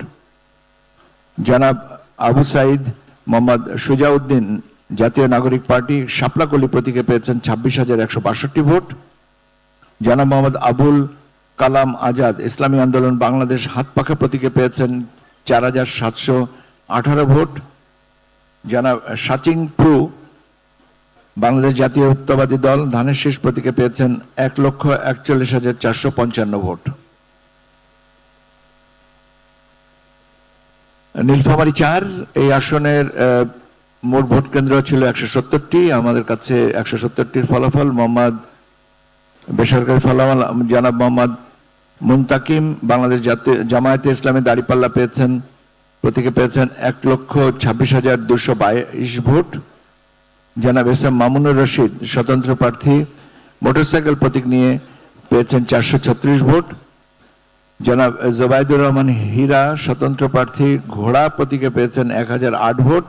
জনাব আবু সাইদ মোহাম্মদ সুজাউদ্দিন জাতীয় নাগরিক পার্টি শাপলাকলি প্রতীকে পেয়েছেন 26,162 ভোট। জনাব মোহাম্মদ আবুল কালাম আজাদ ইসলামী আন্দোলন বাংলাদেশ হাত পাখা প্রতীকে পেয়েছেন 4,718 ভোট। জনাব সাচিং প্রু বাংলাদেশ জাতীয়তাবাদী দল ধানের শীষ প্রতীকে পেয়েছেন 1,41,455 ভোট। নীলফামারী 4 এই আসনের মোট ভোট কেন্দ্র ছিল 170টি। আমাদের কাছে 170টির ফলাফল মোহাম্মদ বেসরকারি ফলাফল জনাব মোহাম্মদ মুনতাকিম বাংলাদেশ জামায়াতে ইসলামী দাড়িপাল্লা পেয়েছেন প্রতীকে পেয়েছেন 1,26,222 ভোট। জনাব এস এম মামুনুর রশিদ স্বতন্ত্র প্রার্থী মোটরসাইকেল প্রতীক নিয়ে পেয়েছেন 436 ভোট। জনাব জোবাইদুর রহমান হীরা স্বতন্ত্র প্রার্থী ঘোড়া প্রতীকে পেয়েছেন 1,008 ভোট।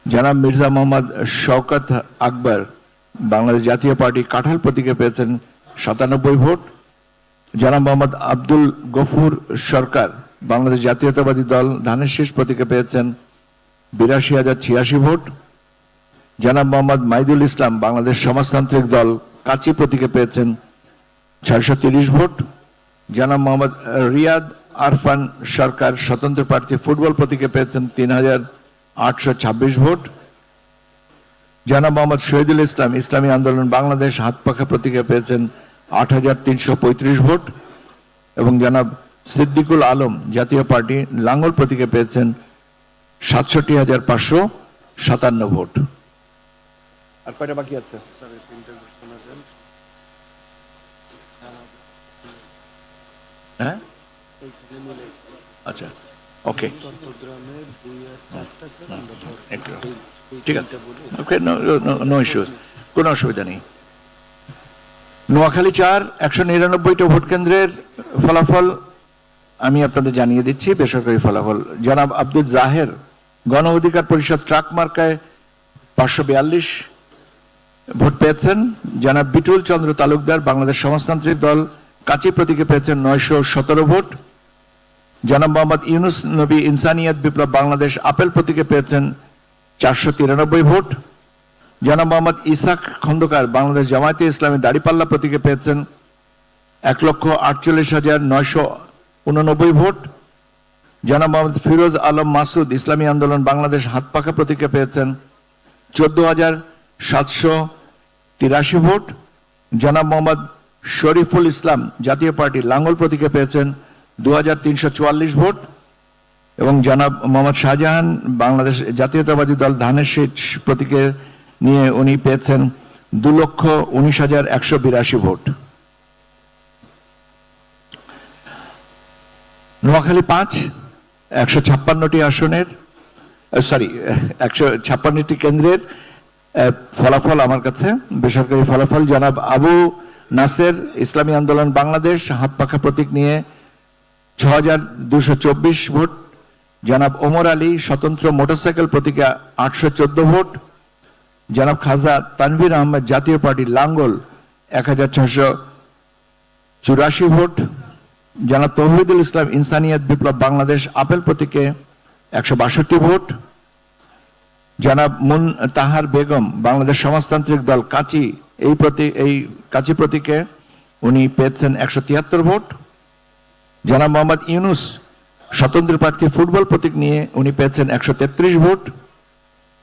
জনাব মির্জা মোহাম্মদ শওকত আকবর বাংলাদেশ জাতীয় পার্টি কাঁঠাল প্রতীকে পেয়েছেন 97 ভোট। জনাব মোহাম্মদ আব্দুল গফুর সরকার বাংলাদেশ জাতীয়তাবাদী দল ধানের শীষ প্রতীকে পেয়েছেন 82,086 ভোট। জনাব মোহাম্মদ মাইদুল ইসলাম বাংলাদেশ সমাজতান্ত্রিক দল কাচি প্রতীকে পেয়েছেন 630 ভোট। জনাব মোহাম্মদ রিয়াদ আরফান সরকার স্বতন্ত্র প্রার্থী ফুটবল প্রতীকে পেয়েছেন 3,826 ভোট। জনাব মোহাম্মদ শহীদুল ইসলাম ইসলামী আন্দোলন বাংলাদেশ হাত পাখা প্রতীকে পেয়েছেন 8,335 ভোট। এবং জনাব সিদ্দিকুল আলম জাতীয় পার্টি লাঙ্গল প্রতীকে পেয়েছেন 67,557 ভোট। আর কয়টা বাকি আছে? হ্যাঁ, আচ্ছা, ওকে, ঠিক আছে, ওকে, নো ইস্যুস, কোনো অসুবিধা নেই। নোয়াখালী 4 199টা ভোট কেন্দ্রের ফলাফল আমি আপনাদের জানিয়ে দিচ্ছি, বেসরকারি ফলাফল। জনাব আব্দুল জাহের গণ অধিকার পরিষদ ট্রাক মার্কায় 542 ভোট পেয়েছেন। জনাব বিটুল চন্দ্র তালুকদার বাংলাদেশ সমাজতান্ত্রিক দল কাচি প্রতীকে পেয়েছেন 917 ভোট। জনাব মোহাম্মদ ইউনুস নবী ইনসানিয়াত বিপ্লব বাংলাদেশ আপেল প্রতীকে পেয়েছেন 493 ভোট। জনাব মোহাম্মদ ইসাক খন্দকার বাংলাদেশ জামায়াতে ইসলামী দাড়িপাল্লা প্রতীকে পেয়েছেন 1,48,989 ভোট। জনাব মোহাম্মদ ফিরোজ আলম মাসুদ ইসলামী আন্দোলন বাংলাদেশ হাতপাখা প্রতীকে পেয়েছেন 14,783 ভোট। জনাব মোহাম্মদ শরীফুল ইসলাম জাতীয় পার্টি লাঙ্গল প্রতীকে পেয়েছেন 2,344 ভোট এবং জনাব মোহাম্মদ শাহজাহান বাংলাদেশ জাতীয়তাবাদী দল ধানের শীষ প্রতীকে নিয়ে উনি পেয়েছেন 2,19,182 ভোট। নোয়াখালী 5 156টি আসনের 156টি কেন্দ্রের ফলাফল আমার কাছে বেসরকারি ফলাফল। জনাব আবু নাসের ইসলামী আন্দোলন বাংলাদেশ হাতপাখা প্রতীক নিয়ে 6,224 ভোট। জনাব ওমর আলী স্বতন্ত্র মোটরসাইকেল প্রতীকে 814 ভোট। জনাব খাজা তানভীর আহমেদ জাতীয় পার্টি লাঙ্গল 1,684 ভোট। জনাব তৌহিদুল ইসলাম ইনসানিয়াত বিপ্লব বাংলাদেশ আপেল প্রতীকে 162 ভোট। জনাব মুনতাহার বেগম বাংলাদেশ সমাজতান্ত্রিক দল কাচি এই কাচি প্রতীকে উনি পেয়েছেন 173 ভোট। জনাব মোহাম্মদ ইউনুস স্বতন্ত্র প্রার্থী ফুটবল প্রতীক নিয়ে উনি পেয়েছেন 133 ভোট।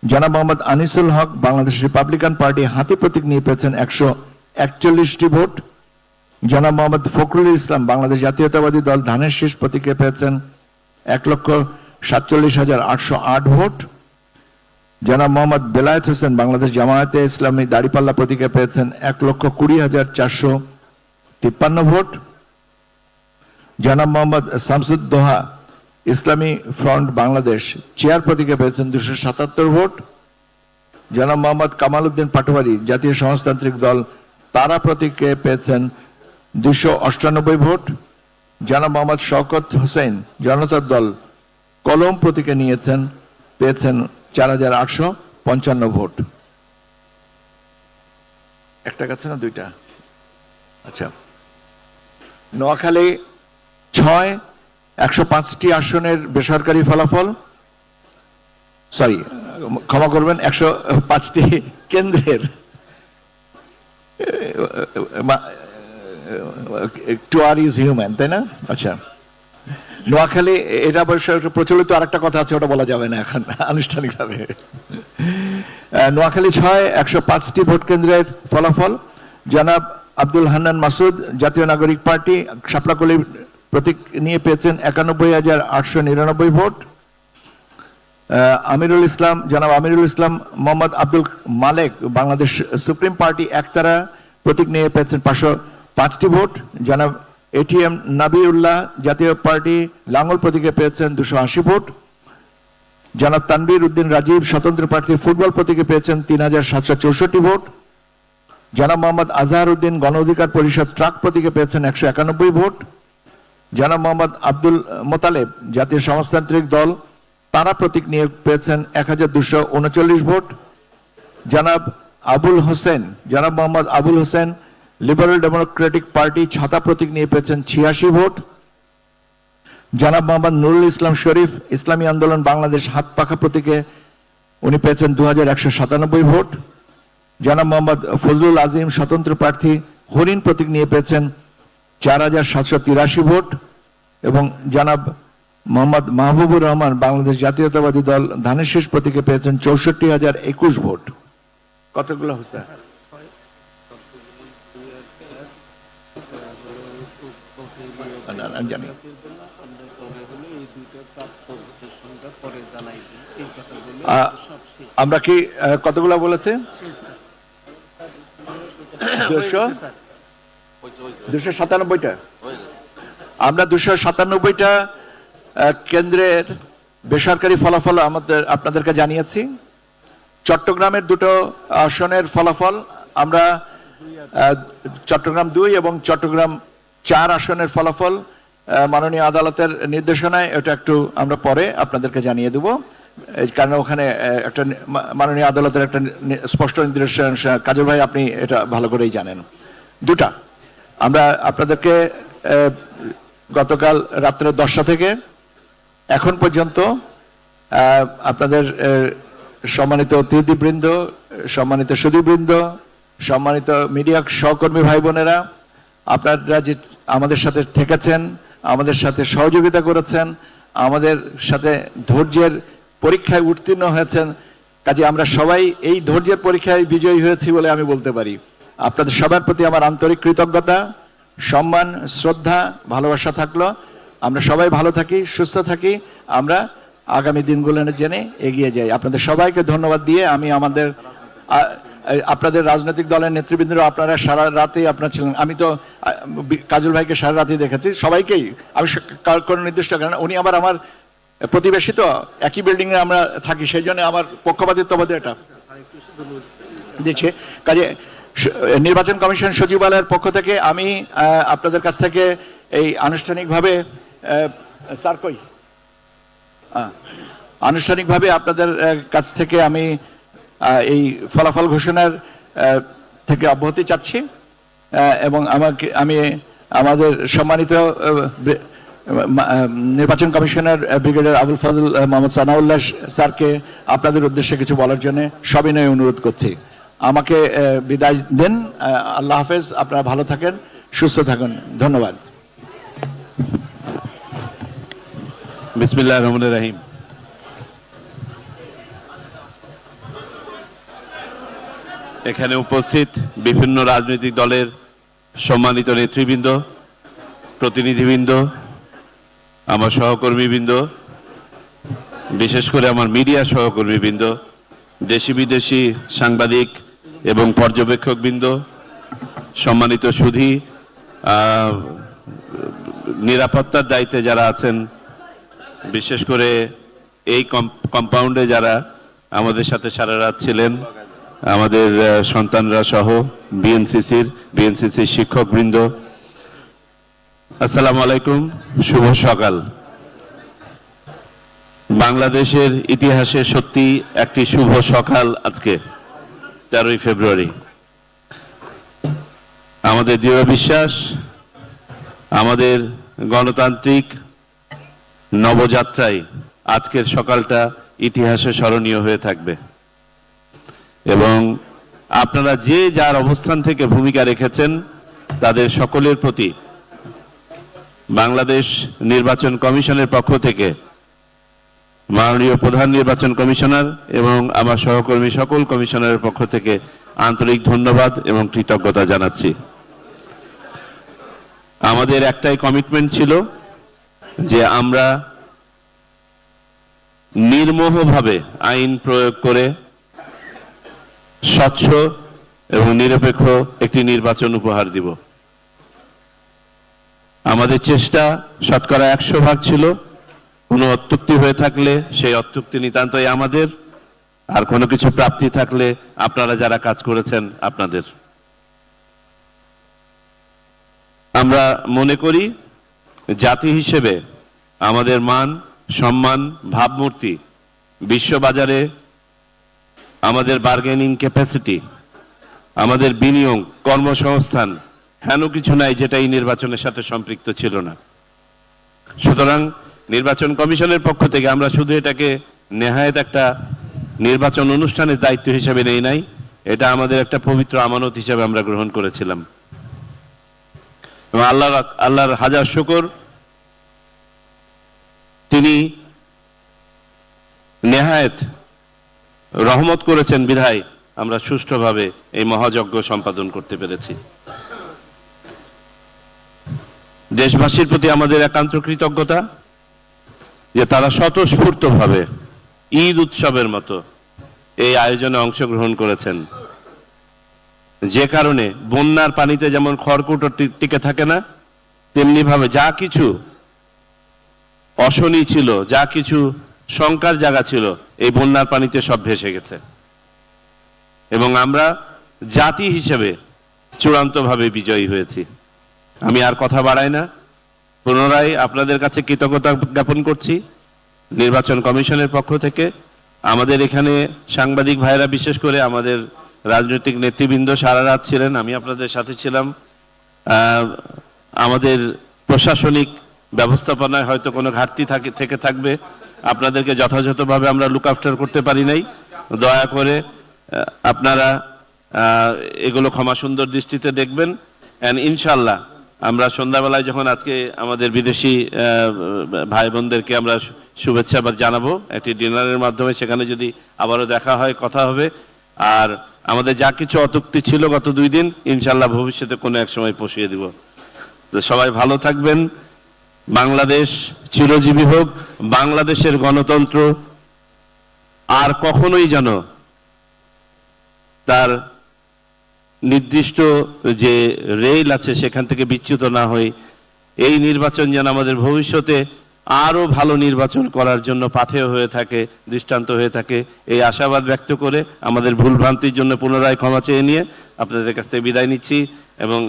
জনাব মোহাম্মদ আনিসুল হক বাংলাদেশ রিপাবলিকান পার্টি হাতি প্রতীক নিয়ে পেয়েছেন 141টি ভোট। জনাব মোহাম্মদ ফখরুল ইসলাম বাংলাদেশ জাতীয়তাবাদী দল ধানের শীষ প্রতীকে পেয়েছেন 1,47,808 ভোট। জনাব মোহাম্মদ বেলায়েত হোসেন বাংলাদেশ জামায়াতে ইসলামী দাড়িপাল্লা প্রতীকে পেয়েছেন 1,20,453 ভোট। জনাব মোহাম্মদ শামসুদ্দোহা ইসলামী ফ্রন্ট বাংলাদেশ চেয়ার প্রতীকে পেয়েছেন 277 ভোট। জনাব মোহাম্মদ কামাল উদ্দিন পাটোয়ারি জাতীয় সমাজতান্ত্রিক দল তারা প্রতীকে পেয়েছেন 298 ভোট। জনাব মোহাম্মদ শওকত হোসেন জনতার দল কলম প্রতীকে পেয়েছেন 4,855 ভোট। একটা কাছে না দুইটা? আচ্ছা। নোয়াখালী 6 105টি আসনের বেসরকারি ফলাফল, ক্ষমা করবেন, 105টি কেন্দ্রের টু আর ইজ হিউম্যান, তাই না? আচ্ছা। নোয়াখালী এটা অবশ্য প্রচলিত আরেকটা কথা আছে, ওটা বলা যাবে না এখন আনুষ্ঠানিকভাবে। নোয়াখালী 6 105টি ভোট কেন্দ্রের ফলাফল। জনাব আব্দুল হান্নান মাসুদ জাতীয় নাগরিক পার্টি শাপলাকলি প্রতীক নিয়ে পেয়েছেন 91,899 ভোট। জনাব আমিরুল ইসলাম মোহাম্মদ আব্দুল মালেক বাংলাদেশ সুপ্রিম পার্টি একতারা প্রতীক নিয়ে পেয়েছেন 505টি ভোট। জনাব এটিএম নাবিউল্লাহ জাতীয় পার্টি লাঙ্গল প্রতীকে পেয়েছেন 280 ভোট। জনাব তানভীর উদ্দিন রাজীব স্বতন্ত্র প্রার্থী ফুটবল প্রতীকে পেয়েছেন 3,764 ভোট। জনাব মোহাম্মদ আজহার উদ্দিন গণ অধিকার পরিষদ ট্রাক প্রতীকে পেয়েছেন 191 ভোট। জনাব মোহাম্মদ আব্দুল মোতালেব জাতীয় সমাজতান্ত্রিক দল তারা প্রতীক নিয়ে পেয়েছেন 1,239 ভোট। জনাব Mohammad Abul Hossain liberal Democratic party ছাতা প্রতীক নিয়ে পেয়েছেন 86 ভোট। জনাব মোহাম্মদ নুরুল ইসলাম শরীফ ইসলামী আন্দোলন বাংলাদেশ হাতপাখা প্রতীকে উনি পেয়েছেন 2,197 ভোট। জনাব মোহাম্মদ ফজলুল আজিম স্বতন্ত্র প্রার্থী হরিণ প্রতীক নিয়ে পেয়েছেন 4,783 ভোট এবং জনাব মোহাম্মদ মাহবুবুর রহমান বাংলাদেশ জাতীয়তাবাদী দল ধানের শীষ প্রতীকে পেয়েছেন 64,021 ভোট। কতগুলো হচ্ছে? জানি আমরা কি কতগুলো বলেছে? 297টা। আমরা 297টা কেন্দ্রের বেসরকারি ফলাফল আপনাদেরকে জানিয়েছি। চট্টগ্রামের দুটো আসনের ফলাফল আমরা চট্টগ্রাম 2 এবং চট্টগ্রাম 4 আসনের ফলাফল মাননীয় আদালতের নির্দেশনায় এটা একটু আমরা পরে আপনাদেরকে জানিয়ে দেব, কারণ ওখানে একটা মাননীয় আদালতের একটা স্পষ্ট নির্দেশনা। কাজল ভাই আপনি এটা ভালো করেই জানেন। দুটা আমরা আপনাদেরকে গতকাল রাত্রে 10টা থেকে এখন পর্যন্ত আপনাদের সম্মানিত অতিথিবৃন্দ, সম্মানিত সুধীবৃন্দ, সম্মানিত মিডিয়া সহকর্মী ভাই বোনেরা, আপনারা যে আমাদের সাথে থেকেছেন, আমাদের সাথে সহযোগিতা করেছেন, আমাদের সাথে ধৈর্যের পরীক্ষায় উত্তীর্ণ হয়েছেন, কাজে আমরা সবাই এই ধৈর্যের পরীক্ষায় বিজয়ী হয়েছি বলে আমি বলতে পারি। আপনাদের সবার প্রতি আমার আন্তরিক কৃতজ্ঞতা, সম্মান, শ্রদ্ধা, ভালোবাসা থাকলো। আমরা সবাই ভালো থাকি, সুস্থ থাকি, আমরা আগামী দিনগুলোর জন্য এগিয়ে যাই। আপনাদের সবাইকে ধন্যবাদ দিয়ে আমি আপনাদের রাজনৈতিক দলের নেতৃবৃন্দরা, আপনারা সারা রাতে আপনারা ছিলেন, আমি তো কাজল ভাইকে সারা রাতে দেখেছি, সবাইকেই আমি কোনো নির্দিষ্ট কারণে, উনি আবার আমার প্রতিবেশী, তো একই বিল্ডিং এ আমরা থাকি, সেই জন্য আমার পক্ষপাতিত্ববাদী এটা দিচ্ছে। কাজে নির্বাচন কমিশন সচিবালয়ের পক্ষ থেকে আমি আপনাদের কাছ থেকে এই আনুষ্ঠানিকভাবে স্যার কই আনুষ্ঠানিকভাবে আপনাদের কাছ থেকে আমি এই ফলাফল ঘোষণার থেকে অব্যাহতি চাচ্ছি এবং আমি আমাদের সম্মানিত নির্বাচন কমিশনার ব্রিগেডিয়ার আবুল ফজল মোহাম্মদ সানাউল্লাহ স্যারকে আপনাদের উদ্দেশ্যে কিছু বলার জন্য সবিনয় অনুরোধ করছি। আমাকে বিদায় দেন। আল্লাহ হাফেজ, আপনারা ভালো থাকেন, সুস্থ থাকুন, ধন্যবাদ। বিসমিল্লাহির রহমানির রহিম। এখানে উপস্থিত বিভিন্ন রাজনৈতিক দলের সম্মানিত নেতৃবৃন্দ, প্রতিনিধিবৃন্দ, আমার সহকর্মীবৃন্দ, বিশেষ করে আমার মিডিয়া সহকর্মীবৃন্দ, দেশি বিদেশি সাংবাদিক এবং পর্যবেক্ষকবৃন্দ, সম্মানিত সুধী, নিরাপত্তার দায়িত্বে যারা আছেন, বিশেষ করে এই কম্পাউন্ডে যারা আমাদের সাথে সারা রাত ছিলেন, আমাদের সন্তানরা সহ বিএনসিসির শিক্ষকবৃন্দ, আসসালামু আলাইকুম, শুভ সকাল। বাংলাদেশের ইতিহাসে সত্যি একটি শুভ সকাল আজকে 13ই ফেব্রুয়ারি। আমাদের দৃঢ় বিশ্বাস আমাদের গণতান্ত্রিক নবযাত্রায় আজকের সকালটা ইতিহাসে স্মরণীয় হয়ে থাকবে এবং আপনারা যে যার অবস্থান থেকে ভূমিকা রেখেছেন তাদের সকলের প্রতি বাংলাদেশ নির্বাচন কমিশনের পক্ষ থেকে মাননীয় প্রধান নির্বাচন কমিশনার এবং আমার সহকর্মী সকল কমিশনারের পক্ষ থেকে আন্তরিক ধন্যবাদ এবং কৃতজ্ঞতা জানাচ্ছি। আমাদের একটাই কমিটমেন্ট ছিল যে আমরা নির্মোহভাবে আইন প্রয়োগ করে স্বচ্ছ এবং নিরপেক্ষ একটি নির্বাচন উপহার দিব। আমাদের চেষ্টা শতকরা 100% ছিল। কোনো অত্যুক্তি হয়ে থাকলে সেই অত্যুক্তি নিতান্তই আমাদের, আর কোনো কিছু প্রাপ্তি থাকলে আপনারা যারা কাজ করেছেন আপনাদের। আমরা মনে করি জাতি হিসেবে আমাদের মান, সম্মান, ভাবমূর্তি বিশ্ববাজারে, আমাদের বার্গেনিং ক্যাপাসিটি, আমাদের বিনিয়োগ, কর্মসংস্থান হেন কিছু নাই যেটা এই নির্বাচনের সাথে সম্পৃক্ত ছিল না। সুতরাং নির্বাচন কমিশনের পক্ষ থেকে আমরা শুধু এটাকে নেহায়েত একটা নির্বাচন অনুষ্ঠানের দায়িত্ব হিসেবে নেই নাই, এটা আমাদের একটা পবিত্র আমানত হিসেবে আমরা গ্রহণ করেছিলাম। এবং আল্লাহর হাজার শুকর, তিনি নেহায়েত রহমত করেছেন বিধায় আমরা সুষ্ঠুভাবে এই মহাযজ্ঞ সম্পাদন করতে পেরেছি। দেশবাসীর প্রতি আমাদের একান্ত কৃতজ্ঞতা যে তারা স্বতঃস্ফূর্তভাবে ঈদ উৎসবের মতো এই আয়োজনে অংশগ্রহণ করেছেন, যে কারণে বন্যার পানিতে যেমন খড়কুটো টিকে থাকে না, তেমনি ভাবে যা কিছু অশনি ছিল, যা কিছু শঙ্কার জায়গা ছিল, এই বন্যার পানিতে সব ভেসে গেছে এবং আমরা জাতি হিসেবে চূড়ান্তভাবে বিজয়ী হয়েছি। আমি আর কথা বাড়াই না, পুনরায় আপনাদের কাছে কৃতজ্ঞতা জ্ঞাপন করছি নির্বাচন কমিশনের পক্ষ থেকে। আমাদের এখানে সাংবাদিক ভাইরা, বিশেষ করে আমাদের রাজনৈতিক নেতৃবৃন্দ সারা রাত ছিলেন, আমি আপনাদের সাথে ছিলাম। আমাদের প্রশাসনিক ব্যবস্থাপনায় হয়তো কোনো ঘাটতি থেকে থাকবে, আপনাদেরকে যথাযথভাবে আমরা লুক আফটার করতে পারি নাই, দয়া করে আপনারা এগুলো ক্ষমা সুন্দর দৃষ্টিতে দেখবেন। অ্যান্ড ইনশাল্লাহ আমরা সন্ধ্যাবেলায় যখন আজকে আমাদের বিদেশি ভাই বোনদেরকে আমরা শুভেচ্ছা জানাবো একটি ডিনারের মাধ্যমে, সেখানে যদি আবারও দেখা হয় কথা হবে। আর আমাদের যা কিছু অত্যুক্তি ছিল গত 2 দিন, ইনশাল্লাহ ভবিষ্যতে কোনো এক সময় পুষিয়ে দিব। তো সবাই ভালো থাকবেন। বাংলাদেশ চিরজীবী হোক। বাংলাদেশের গণতন্ত্র আর কখনোই যেন তার নির্দিষ্ট যে রেল আছে সেখান থেকে বিচ্যুত না হই। এই নির্বাচন যেন আমাদের ভবিষ্যতে আরো ভালো নির্বাচন করার জন্য পাথেয় হয়ে থাকে, দৃষ্টান্ত হয়ে থাকে, এই আশাবাদ ব্যক্ত করে আমাদের ভুলভ্রান্তির জন্য পুনরায় ক্ষমা চেয়ে নিয়ে আপনাদের কাছ থেকে বিদায় নিচ্ছি। এবং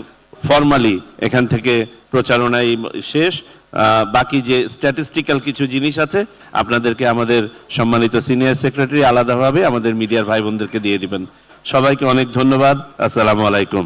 ফর্মালি এখান থেকে প্রচারণাই শেষ। বাকি যে স্ট্যাটিস্টিক্যাল কিছু জিনিস আছে আপনাদেরকে আমাদের সম্মানিত সিনিয়র সেক্রেটারি আলাদাভাবে আমাদের মিডিয়ার ভাই বোনদেরকে দিয়ে দিবেন। সবাইকে অনেক ধন্যবাদ। আসসালামু আলাইকুম।